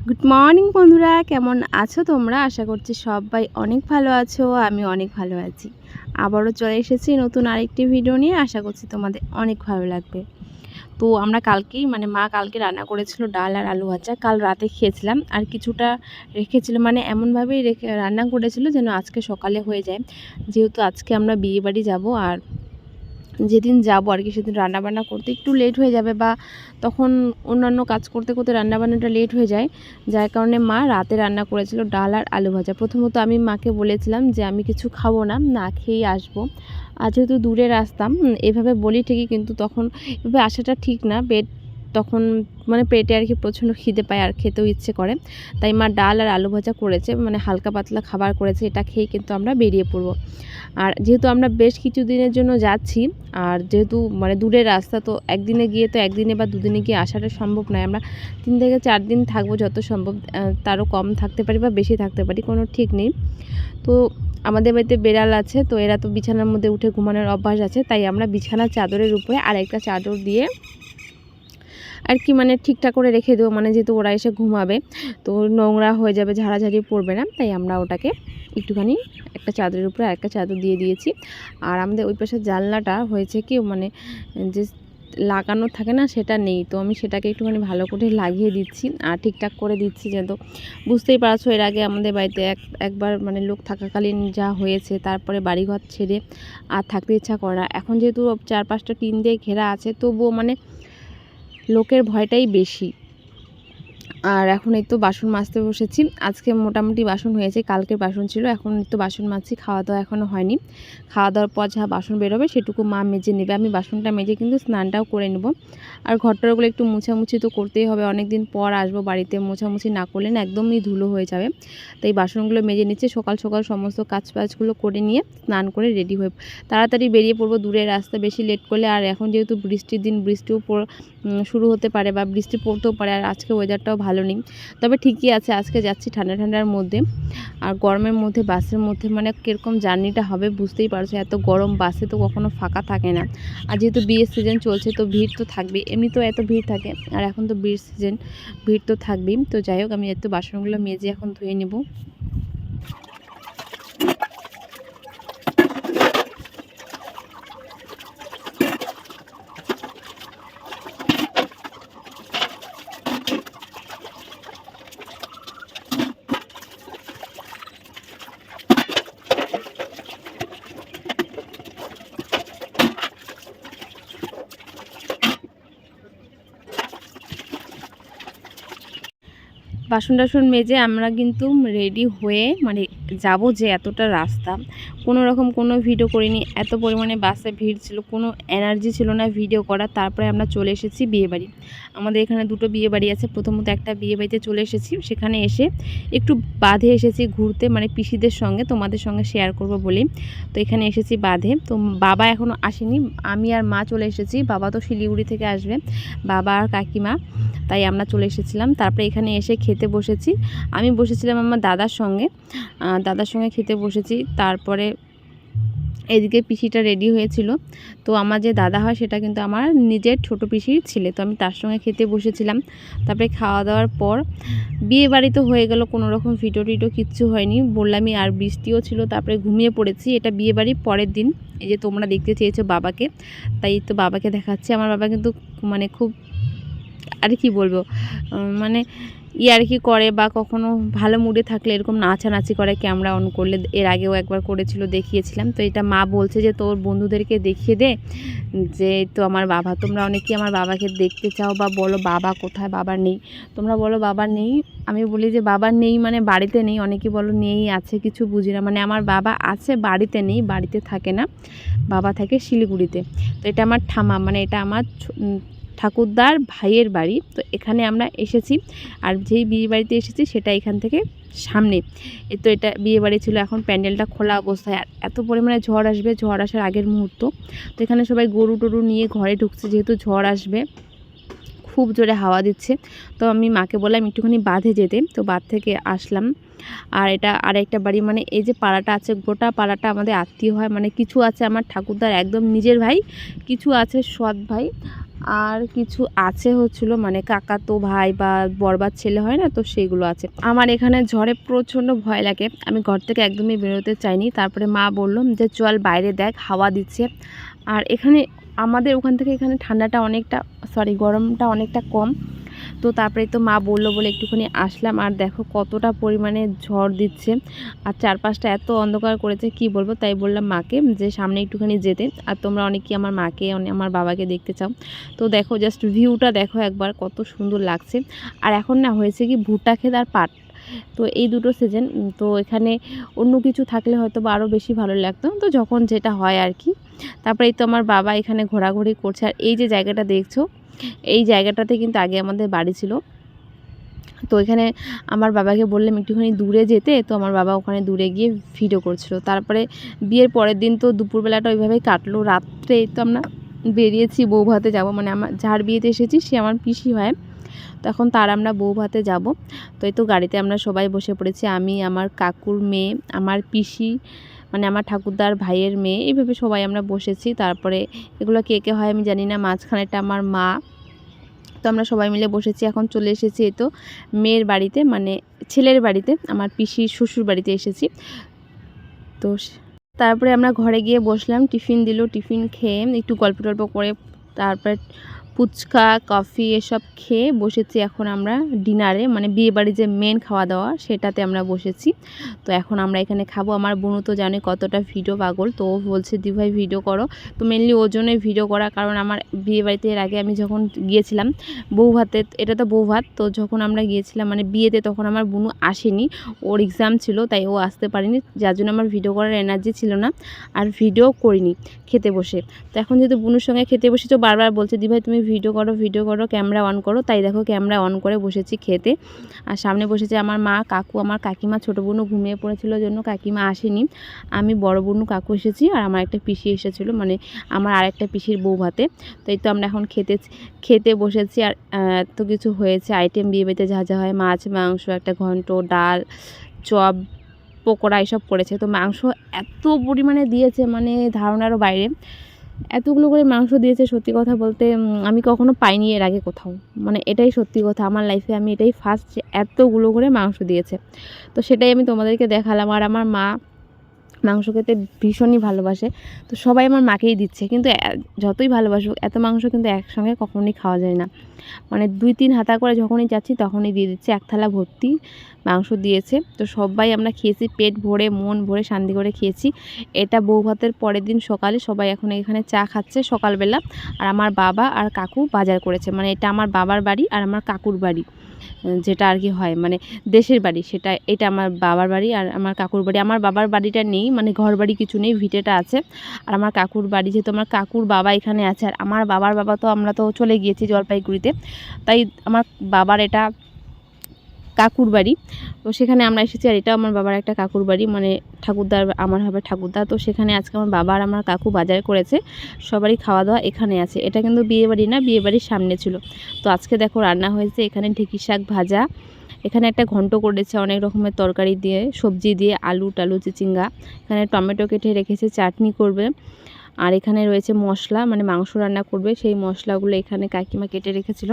Good morning বন্ধুরা, কেমন আছো তোমরা? আশা করছি সবাই অনেক ভালো আছো। আমি অনেক ভালো আছি। আবারও চলে এসেছি নতুন আরেকটি ভিডিও নিয়ে। আশা করছি তোমাদের অনেক ভালো লাগবে। তো আমরা কালকেই মা কালকে রান্না করেছিল ডাল আর আলু ভাজা। কাল রাতে খেয়েছিলাম আর কিছুটা রেখেছিল, এমনভাবেই রান্না করেছিল যেন আজকে সকালে হয়ে যায়। যেহেতু আজকে আমরা বিয়েবাড়ি যাব, আর যেদিন যাবো আর কি সেদিন রান্নাবান্না করতে একটু লেট হয়ে যাবে, বা তখন অন্যান্য কাজ করতে করতে রান্নাবান্নাটা লেট হয়ে যায়। যার কারণে মা রাতে রান্না করেছিল ডাল আর আলু ভাজা। প্রথমত আমি মাকে বলেছিলাম যে আমি কিছু খাবো না, না খেয়েই আসবো। আর যেহেতু দূরে রাস্তা, এভাবে বলি ঠিকই, কিন্তু তখন এভাবে আসাটা ঠিক না। তখন পেটে আর কি প্রচণ্ড খিদে পায় আর খেতেও ইচ্ছে করে। তাই মা ডাল আর আলু ভাজা করেছে, হালকা পাতলা খাবার করেছে। এটা খেয়ে কিন্তু আমরা বেরিয়ে পড়বো। আর যেহেতু আমরা বেশ কিছু দিনের জন্য যাচ্ছি, আর যেহেতু দূরের রাস্তা, তো একদিনে গিয়ে তো একদিনে বা দুদিনে গিয়ে আসাটা সম্ভব নয়। আমরা 3 থেকে 4 দিন থাকবো যত সম্ভব। তারও কম থাকতে পারি বা বেশি থাকতে পারি, কোনো ঠিক নেই। তো আমাদের বাড়িতে বেড়াল আছে, তো এরা তো বিছানার মধ্যে উঠে ঘুমানোর অভ্যাস আছে। তাই আমরা বিছানার চাদরের উপরে আরেকটা চাদর দিয়ে আর কি ঠিকঠাক করে রেখে দেবো, যেহেতু ওরা এসে ঘুমাবে তো নোংরা হয়ে যাবে, ঝাড়াঝাড়ি পড়বে না। তাই আমরা ওটাকে একটুখানি একটা চাদরের উপরে আরেকটা চাদর দিয়ে দিয়েছি। আর আমাদের ওই পাশের জানলাটা হয়েছে কি, যে লাগানো থাকে না, সেটা নেই। তো আমি সেটাকে একটুখানি ভালো করে লাগিয়ে দিচ্ছি আর ঠিকঠাক করে দিচ্ছি। যেহেতু বুঝতেই পারছো, এর আগে আমাদের বাড়িতে একবার লোক থাকাকালীন যা হয়েছে, তারপরে বাড়িঘর ছেড়ে আর থাকতে ইচ্ছা করে না। এখন যেহেতু 4-5টা টিন দিয়ে ঘেরা আছে, তবুও লোকের ভয়টাই বেশি। আর এখন এই তো বাসন মাজতে বসেছি। আজকে মোটামুটি বাসন হয়েছে, কালকের বাসন ছিল। এখন এই তো বাসন মাজছি, খাওয়া দাওয়া এখনও হয়নি। খাওয়া দাওয়ার পর যা বাসন বেরোবে সেটুকু মা মেজে নেবে। আমি বাসনটা মেজে কিন্তু স্নানটাও করে নেব। আর ঘরটারগুলো একটু মুছামুছি তো করতেই হবে, অনেক দিন পর আসবো বাড়িতে। মোছামুছি না করলে না একদমই ধুলো হয়ে যাবে। তাই বাসনগুলো মেজে নিচ্ছে। সকাল সকাল সমস্ত কাজবাজগুলো করে নিয়ে স্নান করে রেডি হয়ে তাড়াতাড়ি বেরিয়ে পড়বো। দূরের রাস্তা, বেশি লেট করলে, আর এখন যেহেতু বৃষ্টির দিন, বৃষ্টিও শুরু হতে পারে বা বৃষ্টি পড়তেও পারে। আর আজকে ওয়েদারটাও ভালো নেই, তবে ঠিকই আছে। আজকে যাচ্ছি ঠান্ডা ঠান্ডার মধ্যে, আর গরমের মধ্যে বাসের মধ্যে কীরকম জার্নিটা হবে বুঝতেই পারছো। এত গরম, বাসে তো কখনো ফাঁকা থাকে না। আর যেহেতু বিয়ের সিজন চলছে, তো ভিড় তো থাকবেই, এমনি তো এত ভিড় থাকে, আর এখন তো বিয়ের সিজন, ভিড় তো থাকবেই। তো যাই হোক, আমি এত বাসনগুলো মেজে এখন ধুয়ে নেব। বাসন টাসন মেজে আমরা কিন্তু রেডি হয়ে যাব, যে এতটা রাস্তা কোনো রকম কোনো ভিডিও করিনি। এত পরিমাণে বাসে ভিড় ছিল, কোনো এনার্জি ছিল না ভিডিও করার। তারপরে আমরা চলে এসেছি বিয়েবাড়ি। আমাদের এখানে 2টো বিয়েবাড়ি আছে। প্রথমত একটা বিয়েবাড়িতে চলে এসেছি, সেখানে এসে একটু বাঁধে এসেছি ঘুরতে, পিসিদের সঙ্গে, তোমাদের সঙ্গে শেয়ার করব বলে। তো এখানে এসেছি বাঁধে। তো বাবা এখনও আসেনি, আমি আর মা চলে এসেছি। বাবা তো শিলিগুড়ি থেকে আসবে, বাবা আর কাকিমা, তাই আমরা চলে এসেছিলাম। তারপরে এখানে এসে খেতে বসেছি। আমি বসেছিলাম আমার দাদার সঙ্গে খেতে বসেছি। তারপরে এদিকে পিসিটা রেডি হয়েছিল। তো আমার যে দাদা হয় সেটা কিন্তু আমার নিজের ছোট পিসির ছেলে, তো আমি তার সঙ্গে খেতে বসেছিলাম। তারপরে খাওয়া দাওয়ার পর বিয়ে বাড়ি তো হয়ে গেল, কোনো রকম ভিডিও টিডিও কিচ্ছু হয়নি, বললামই। আর বৃষ্টিও ছিল, তারপরে ঘুমিয়ে পড়েছি। এটা বিয়ে বাড়ির পরের দিন। এই যে তোমরা দেখতে চেয়েছো বাবাকে, তাই তো বাবাকে দেখাচ্ছি। আমার বাবা কিন্তু খুব, আর কি বলবো, ইয়ার্কি করে, বা কখনো ভালো মুডে থাকলে এরকম নাচানাচি করে ক্যামেরা অন করলে। এর আগেও একবার করেছিল, দেখিয়েছিলাম। তো এটা মা বলছে যে তোর বন্ধুদেরকে দেখিয়ে দে, যে তো আমার বাবা, তোমরা অনেকেই আমার বাবাকে দেখতে চাও বা বলো বাবা কোথায়, বাবা নেই। তোমরা বলো বাবা নেই, আমি বলি যে বাবা নেই বাড়িতে নেই। অনেকেই বলো নেই, আছে, কিছু বুঝি না। আমার বাবা আছে, বাড়িতে নেই, বাড়িতে থাকে না, বাবা থাকে শিলিগুড়িতে। তো এটা আমার ঠামা, এটা আমার ঠাকুরদার ভাইয়ের বাড়ি। তো এখানে আমরা এসেছি, আর যেই বিয়ে বাড়িতে এসেছি সেটা এখান থেকে সামনে। তো এটা বিয়ে বাড়ি ছিল, এখন প্যান্ডেলটা খোলা অবস্থায়। আর এত পরিমাণে ঝড় আসবে, ঝড় আসার আগের মুহূর্ত। তো এখানে সবাই গরু টরু নিয়ে ঘরে ঢুকছে, যেহেতু ঝড় আসবে, খুব জোরে হাওয়া দিচ্ছে। তো আমি মাকে বললাম একটুখানি বাঁধে যেতে, তো বাঁধ থেকে আসলাম। আর এটা আরেকটা বাড়ি, মানে এই যে পাড়াটা আছে গোটা পাড়াটা আমাদের আত্মীয় হয়, মানে কিছু আছে আমার ঠাকুরদার একদম নিজের ভাই, কিছু আছে সৎ ভাই, আর কিছু আছে হচ্ছিল মানে কাকাতো ভাই বা বড়বার ছেলে হয় না, তো সেইগুলো আছে। আমার এখানে ঝড়ে প্রচণ্ড ভয় লাগে, আমি ঘর থেকে একদমই বেরোতে চাইনি। তারপরে মা বলল যে চল বাইরে দেখ হাওয়া দিচ্ছে। আর এখানে আমাদের ওখান থেকে এখানে ঠান্ডাটা অনেকটা, গরমটা অনেকটা কম। তো তারপরে তো মা বললো বলে একটুখানি আসলাম। আর দেখো কতটা পরিমাণে ঝড় দিচ্ছে, আর চারপাশটা এত অন্ধকার করেছে কি বলবো। তাই বললাম মাকে যে সামনে একটুখানি যেতে। আর তোমরা অনেকেই আমার মাকে আমার বাবাকে দেখতে চাও, তো দেখো জাস্ট ভিউটা দেখো একবার, কত সুন্দর লাগছে। আর এখন না হয়েছে কি ভুট্টা ক্ষেত আর পাট, তো এই দুটো সিজন। তো এখানে অন্য কিছু থাকলে হয়তো বা আরও বেশি ভালো লাগতো, তো যখন যেটা হয় আর কি। তারপরে এই তো আমার বাবা এখানে ঘোরাঘুরি করছে। আর এই যে জায়গাটা দেখছো, এই জায়গাটাতে কিন্তু আগে আমাদের বাড়ি ছিল। তো এখানে আমার বাবাকে বললাম একটুখানি দূরে যেতে, তো আমার বাবা ওখানে দূরে গিয়ে ভিডিও করছিল। তারপরে বিয়ের পরের দিন তো দুপুরবেলাটা ওইভাবেই কাটলো। রাত্রে তো আমরা বেরিয়েছি বউ ভাতে যাব, মানে আমার যার বিয়েতে এসেছি সে আমার পিসি হয়, তখন তার আমরা বউ ভাতে যাব। তো এই তো গাড়িতে আমরা সবাই বসে পড়েছি, আমি, আমার কাকুর মেয়ে, আমার পিসি, মানে আমার ঠাকুরদার ভাইয়ের মেয়ে, এইভাবে সবাই আমরা বসেছি। তারপরে এগুলো কে কে হয় আমি জানি না, মাঝখানেটা আমার মা। তো আমরা সবাই মিলে বসেছি। এখন চলে এসেছি এই তো মেয়ের বাড়িতে, মানে ছেলের বাড়িতে, আমার পিসির শ্বশুর বাড়িতে এসেছি। তো তারপরে আমরা ঘরে গিয়ে বসলাম, টিফিন দিল, টিফিন খেয়ে একটু গল্প টল্প করে তারপরে ফুচকা কফি এসব খেয়ে বসেছি। এখন আমরা ডিনারে, মানে বিয়েবাড়ির যে মেন খাওয়া দাওয়া সেটাতে আমরা বসেছি। তো এখন আমরা এখানে খাবো। আমার বোনও তো জানে কতটা ভিডিও পাগল, তো ও বলছে দিভাই ভিডিও করো। তো মেনলি ওর জন্যই ভিডিও করা, কারণ আমার বিয়েবাড়িতে এর আগে আমি যখন গিয়েছিলাম বউ ভাতে, এটা তো বউ ভাত, তো যখন আমরা গিয়েছিলাম মানে বিয়েতে, তখন আমার বোনু আসেনি, ওর এক্সাম ছিল, তাই ও আসতে পারেনি, যার জন্য আমার ভিডিও করার এনার্জি ছিল না, আর ভিডিও করিনি খেতে বসে। তো এখন যেহেতু বোনুর সঙ্গে খেতে বসেছি, তো বারবার বলছে দিভাই তুমি ভিডিও করো, ক্যামেরা অন করো। তাই দেখো ক্যামেরা অন করে বসেছি খেতে। আর সামনে বসেছে আমার মা, কাকু, আমার কাকিমা, ছোটো বোনও ঘুমিয়ে পড়েছিল জন্য কাকিমা আসেনি, আমি, বড় বোনু, কাকু এসেছি, আর আমার একটা পিসি এসেছিলো, মানে আমার আরেকটা পিসির বউ ভাতে। তো এই তো আমরা এখন খেতে বসেছি। আর এত কিছু হয়েছে আইটেম, বিয়েবাড়িতে যা যা হয়, মাছ, মাংস, একটা ঘন্ট, ডাল, চপ, পকোড়া এসব পড়েছে। তো মাংস এত পরিমাণে দিয়েছে, মানে ধারণারও বাইরে, এতগুলো করে মাংস দিয়েছে। সত্যি কথা বলতে আমি কখনো পাইনি এর আগে কোথাও, মানে এটাই সত্যি কথা, আমার লাইফে আমি এটাই ফার্স্ট যে এতগুলো করে মাংস দিয়েছে। তো সেটাই আমি তোমাদেরকে দেখালাম। আর আমার মা মাংস খেতে ভীষণই ভালোবাসে, তো সবাই আমার মাকেই দিচ্ছে, কিন্তু যতই ভালোবাসুক এত মাংস কিন্তু একসঙ্গে কখনোই খাওয়া যায় না, মানে 2-3 হাতা করে যখনই যাচ্ছি তখনই দিয়ে দিচ্ছে, এক থালা ভর্তি মাংস দিয়েছে। তো সবাই আমরা খেয়েছি পেট ভরে, মন ভরে, শান্তি করে খেয়েছি। এটা বউ ভাতের পরের দিন সকালে সবাই এখন এখানে চা খাচ্ছে সকালবেলা। আর আমার বাবা আর কাকু বাজার করেছে, মানে এটা আমার বাবার বাড়ি আর আমার কাকুর বাড়ি, যেটা আর কি হয় মানে দেশের বাড়ি, সেটা এটা আমার বাবার বাড়ি আর আমার কাকুর বাড়ি। আমার বাবার বাড়িটা নেই, মানে ঘর বাড়ি কিছু নেই, ভিটেটা আছে। আর আমার কাকুর বাড়ি, যেহেতু আমার কাকুর বাবা এখানে আছে, আর আমার বাবার বাবা তো আমরা তো চলে গিয়েছি জলপাইগুড়িতে, তাই আমার বাবার এটা কাকুর বাড়ি, তো সেখানে আমরা এসেছি। আর এটা আমার বাবার একটা কাকুর বাড়ি, মানে ঠাকুরদার, আমার হবে ঠাকুরদা। তো সেখানে আজকে আমার বাবা আর আমার কাকু বাজার করেছে, সবারই খাওয়া দাওয়া এখানে আছে। এটা কিন্তু বিয়েবাড়ি না, বিয়েবাড়ির সামনে ছিল। তো আজকে দেখো রান্না হয়েছে এখানে ঢেঁকি শাক ভাজা, এখানে একটা ঘন্ট করেছে অনেক রকমের তরকারি দিয়ে, সবজি দিয়ে, আলু টালু, চিচিঙ্গা, এখানে টমেটো কেটে রেখেছে, চাটনি করবে। আর এখানে রয়েছে মশলা, মানে মাংস রান্না করবে, সেই মশলাগুলো এখানে কাকিমা কেটে রেখেছিল।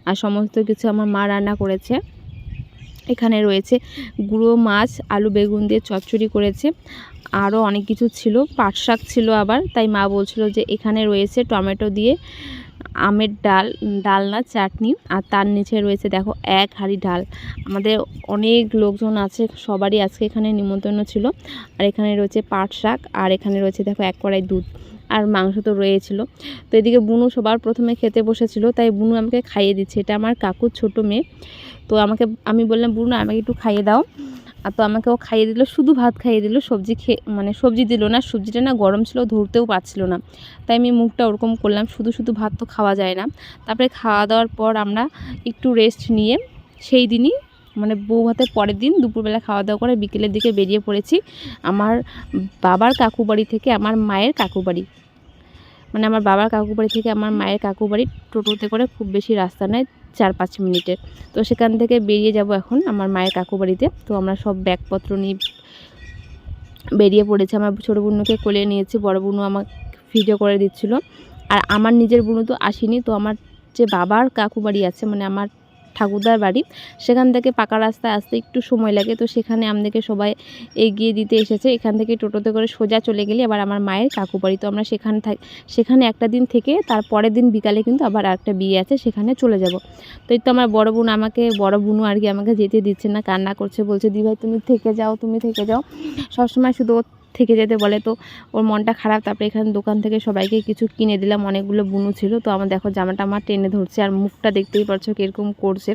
আর সমস্ত কিছু আমার মা রান্না করেছে। এখানে রয়েছে গুঁড়ো মাছ, আলু বেগুন দিয়ে চচ্চড়ি করেছে, আরও অনেক কিছু ছিল, পাট শাক ছিল আবার। তাই মা বলছিল যে এখানে রয়েছে টমেটো দিয়ে আমের ডালনা চাটনি, আর তার নিচে রয়েছে দেখো এক হাঁড়ি ডাল। আমাদের অনেক লোকজন আছে, সবারই আজকে এখানে নিমন্ত্রণ ছিল। আর এখানে রয়েছে পাট শাক, আর এখানে রয়েছে দেখো এক কড়াই দুধ, আর মাংস তো রয়েছিল। তো এদিকে বুনু সবার প্রথমে খেতে বসেছিল, তাই বুনু আমাকে খাইয়ে দিচ্ছে, এটা আমার কাকুর ছোট মেয়ে। তো আমি বললাম বুনু আমাকে একটু খাইয়ে দাও, আর তো আমাকে ও খাইয়ে দিল, শুধু ভাত খাইয়ে দিল, সবজি মানে সবজি দিল না, সবজিটা না গরম ছিল, ধরতেও পারছিল না, তাই আমি মুখটা ওরকম করলাম, শুধু ভাত তো খাওয়া যায় না। তারপরে খাওয়া দাওয়ার পর আমরা একটু রেস্ট নিয়ে সেই দিনই, মানে বউ ভাতের পরের দিন দুপুরবেলা খাওয়া দাওয়া করে বিকেলের দিকে বেরিয়ে পড়েছি আমার বাবার কাকু বাড়ি থেকে আমার মায়ের কাকু বাড়ি, মানে আমার বাবার কাকু বাড়ি থেকে আমার মায়ের কাকু বাড়ি টোটোতে করে খুব বেশি রাস্তা নেয়, 4-5 মিনিটের। তো সেখান থেকে বেরিয়ে যাব এখন আমার মায়ের কাকু বাড়িতে। তো আমরা সব ব্যাগপত্র নিয়ে বেরিয়ে পড়েছি। আমার ছোটো বোনকে কোলে নিয়েছি, বড় বোনও আমাকে ভিডিও করে দিচ্ছিলো। আর আমার নিজের বোনও তো আসেনি। তো আমার যে বাবার কাকু বাড়ি আছে, মানে আমার ঠাকুরদার বাড়ি, সেখান থেকে পাকা রাস্তায় আসতে একটু সময় লাগে। তো সেখানে আমাদেরকে সবাই এগিয়ে দিতে এসেছে। এখান থেকে টোটোতে করে সোজা চলে গেলে আবার আমার মায়ের কাকু বাড়ি। তো আমরা সেখানে একটা দিন থেকে তার পরের দিন বিকালে কিন্তু আবার আরেকটা বিয়ে আছে, সেখানে চলে যাব। তো এই তো আমার বড় বোনও আর কি আমাকে যেতে দিচ্ছে না, কান্না করছে, বলছে দিভাই তুমি থেকে যাও, তুমি থেকে যাও। সবসময় শুধু ও থেকে যেতে বলে, তো ওর মনটা খারাপ। তারপরে এখানে দোকান থেকে সবাইকে কিছু কিনে দিলাম, অনেকগুলো বুনু ছিল। তো আমার দেখো জামাটা আমার টেনে ধরছে, আর মুখটা দেখতেই পারছো কীরকম করছে,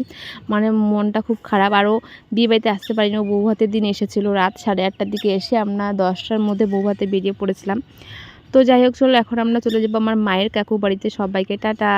মানে মনটা খুব খারাপ। আরও বিয়ে বাড়িতে আসতে পারিনি, ও বউ ভাতের দিন এসেছিলো রাত 8:30টার দিকে এসে আমরা 10টার মধ্যে বউ ভাতে বেরিয়ে পড়েছিলাম। তো যাই হোক, চলো এখন আমরা চলে যাবো আমার মায়ের কাকু বাড়িতে। সবাইকে টাটা।